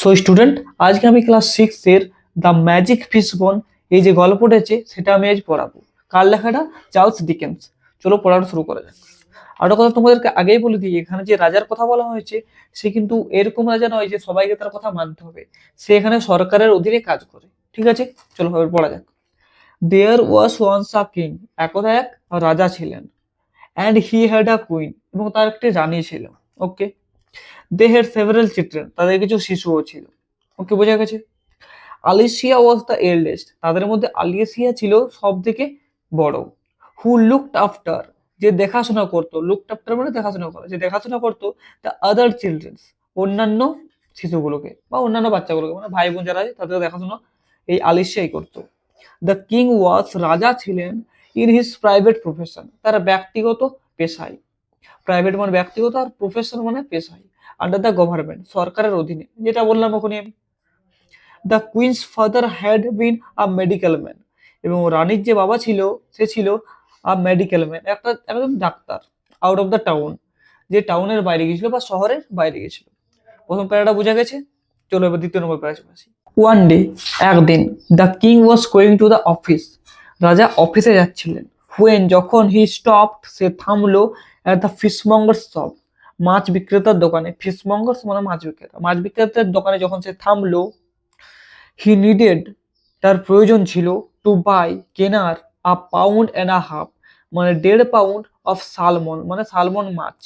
So student, আজকে আমি class 6 এর দ্য ম্যাজিক ফিশ বোন এই যে গল্পটা আছে সেটা আমি আজ পড়াবো। কার লেখাটা? Charles Dickens. চলো পড়ানো শুরু করা যাক। আর একটা কথা তোমাদেরকে আগেই বলে দিই, এখানে যে রাজার কথা বলা হয়েছে সে কিন্তু এরকম রাজা নয় যে সবাইকে তার কথা মানতে হবে। সে এখানে সরকারের অধীনে কাজ করে। ঠিক আছে, চলো এবার পড়া যাক। দেয়ার ওয়াজ ওয়ান্স আ কিং, একদা এক রাজা ছিলেন। And he had a queen, এবং তার একটি রানী ছিল। ওকে। দে হ্যাড সেভারাল চিলড্রেন, তাদের কিছু শিশুও ছিল। ওকে, বোঝা গেছে। আলিসিয়া ওয়াজ দ্য এল্ডেস্ট, তাদের মধ্যে আলিসিয়া ছিল সব থেকে বড়। হু লুকড আফটার, যে দেখাশোনা করতো, লুকড আফটার মানে দেখাশোনা করা, যে দেখাশোনা করতো দ্য আদার চিলড্রেন, অন্যান্য শিশুগুলোকে বা অন্যান্য বাচ্চাগুলোকে, মানে ভাই বোন যারা আছে তাদের দেখাশোনা এই আলিসিয়াই করতো। দ্য কিং ওয়াজ, রাজা ছিলেন ইন হিজ প্রাইভেট প্রফেশন, তার ব্যক্তিগত পেশায়। প্রাইভেট মানে ব্যক্তিগত, আর প্রফেশন মানে পেশায়। আন্ডার দ্য গভর্নমেন্ট, সরকারের অধীনে, যেটা বললাম ওখানে আমি। The queen's father had been a medical man, এবং রানীর যে বাবা ছিল সে ছিল আ মেডিকেল ম্যান, একজন ডাক্তার। আউট অফ দ্য টাউন, যে টাউনের বাইরে গেছিল বা শহরের বাইরে গেছিল। প্রথম প্যারাটা বোঝা গেছে। চলো এবার দ্বিতীয় নম্বর প্যারা চলে আসি। ওয়ান ডে, একদিন, the king was going to the office, রাজা অফিসে যাচ্ছিলেন। হুয়েন, যখন হি স্টপড, সে থামলো অ্যাট দ্য ফিশমঙ্গার্স শপ, মাছ বিক্রেতার দোকানে। ফিশমঙ্গার্স মানে মাছ বিক্রেতা, মাছ বিক্রেতার দোকানে যখন সে থামলো। হি নিডেড, তার প্রয়োজন ছিল, টু বাই, কেনার, a pound and a half, মানে 1.5 পাউন্ড অফ সালমন, মানে সালমন মাছ।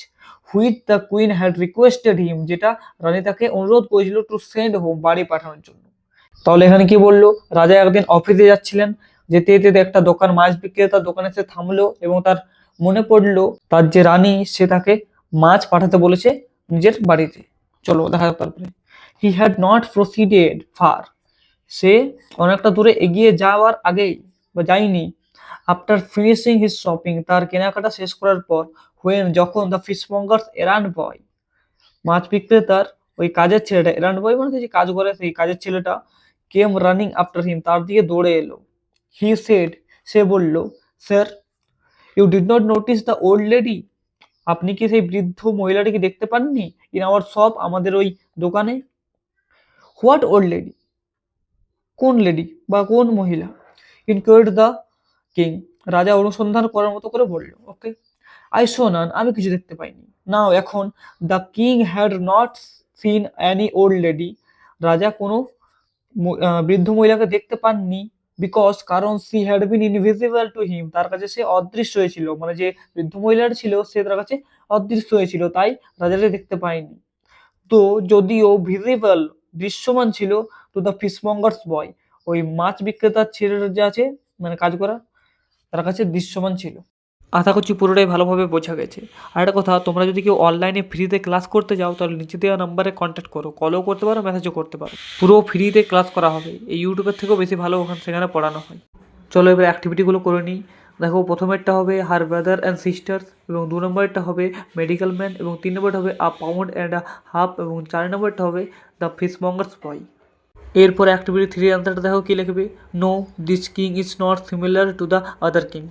Which the queen had requested him, যেটা রানী তাকে অনুরোধ করেছিল, টু সেন্ড হোম, বাড়ি পাঠানোর জন্য। তাহলে এখানে কি বললো? রাজা একদিন অফিসে যাচ্ছিলেন, যেতে যেতে একটা দোকান, মাছ বিক্রেতার দোকানে সে থামলো, এবং তার মনে পড়লো তার যে রানী সে তাকে মাছ পাঠাতে বলেছে নিজের বাড়িতে। চলো দেখা যাক তারপরে। He had not proceeded far, সে অনেকটা দূরে এগিয়ে যাওয়ার আগেই বা যায়নি। আফটার ফিনিশিং হিজ শপিং, তার কেনাকাটা শেষ করার পর। হোয়েন, যখন দ্য ফিশমঙ্গার্স এরান্ড বয়, মাছ বিক্রেতার ওই কাজের ছেলেটা, এরান্ড বয় মানে যে কাজ করে সেই কাজের ছেলেটা, কেম রানিং আফটার হিম, তার দিকে দৌড়ে এলো। হি সেড, সে বলল, sir, you did not notice the old lady, আপনি কি সেই বৃদ্ধ মহিলাটিকে দেখতে পাননি? ইন আওয়ার শপ, আমাদের ওই দোকানে। হোয়াট ওল্ড লেডি, কোন লেডি বা কোন মহিলা? ইনকোয়ার্ড দ্য কিং, রাজা অনুসন্ধান করার মতো করে বলল। ওকে। আই সো নান, আমি কিছু দেখতে পাইনি। নাও, এখন। The king had not seen any old lady, রাজা কোনো বৃদ্ধ মহিলাকে দেখতে পাননি। বিকজ, কারণ, she had been invisible to him, তার কাছে সে অদৃশ্য হয়েছিল, মানে যে বৃদ্ধ মহিলাটা ছিল সে তার কাছে অদৃশ্য হয়েছিল, তাই রাজাকে দেখতে পায়নি। তো যদিও ভিজিবল, দৃশ্যমান ছিল, টু দ্য ফিশমঙ্গার্স বয়, ওই মাছ বিক্রেতার ছেলেটা যে আছে মানে কাজ করা, তার কাছে দৃশ্যমান ছিল। আশা করছি পুরোটাই ভালোভাবে বোঝা গেছে। আর একটা কথা, তোমরা যদি কেউ অনলাইনে ফ্রিতে ক্লাস করতে যাও তাহলে নিচে দেওয়া নাম্বারে কন্ট্যাক্ট করো, কলও করতে পারো, মেসেজও করতে পারো। পুরো ফ্রিতে ক্লাস করা হবে, এই ইউটিউবের থেকেও বেশি ভালো সেখানে পড়ানো হয়। চলো এবার অ্যাক্টিভিটিগুলো করে নিই। দেখো, প্রথমেরটা হবে হার ব্রাদার অ্যান্ড সিস্টার্স, এবং 2 নম্বরেরটা হবে মেডিকেল ম্যান, এবং 3 নম্বরটা হবে আ পাউন্ড অ্যান্ড আ হাফ, এবং 4 নম্বরটা হবে দ্য ফিশমঙ্গার্স বয়। এরপর অ্যাক্টিভিটি 3 অ্যান্সারটা দেখো কি লিখবে। No, this king is not similar to the other king,